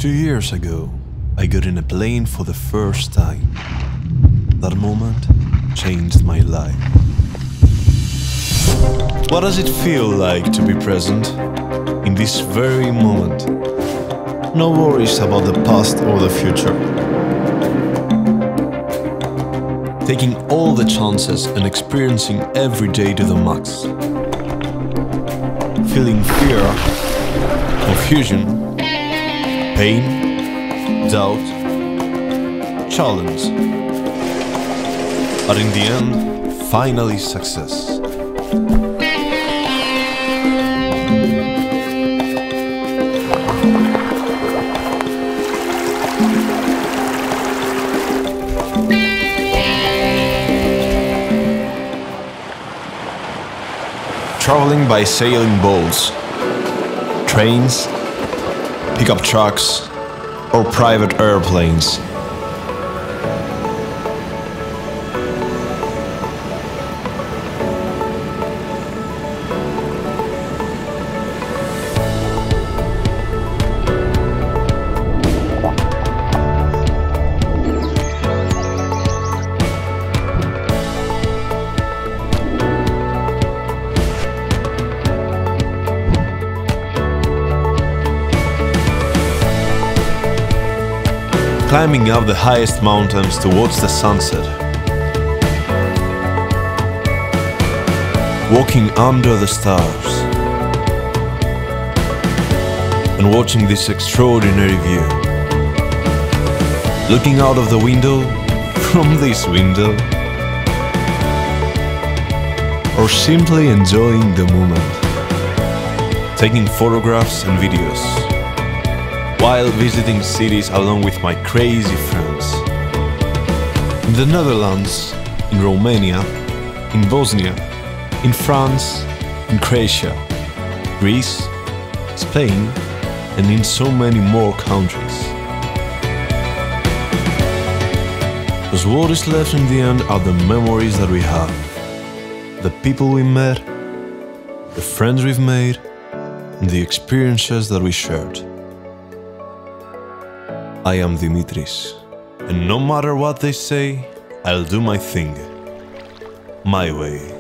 2 years ago, I got in a plane for the first time. That moment changed my life. What does it feel like to be present in this very moment? No worries about the past or the future. Taking all the chances and experiencing every day to the max. Feeling fear, confusion, pain, doubt, challenge. But in the end, finally success. Traveling by sailing boats, trains, pickup trucks, or private airplanes. Climbing up the highest mountains towards the sunset. Walking under the stars. And watching this extraordinary view. Looking out of the window, from this window. Or simply enjoying the moment. Taking photographs and videos. While visiting cities along with my crazy friends. In the Netherlands, in Romania, in Bosnia, in France, in Croatia, Greece, Spain, and in so many more countries. Because what is left in the end are the memories that we have, the people we met, the friends we've made, and the experiences that we shared. I am Dimitris, and no matter what they say, I'll do my thing, my way.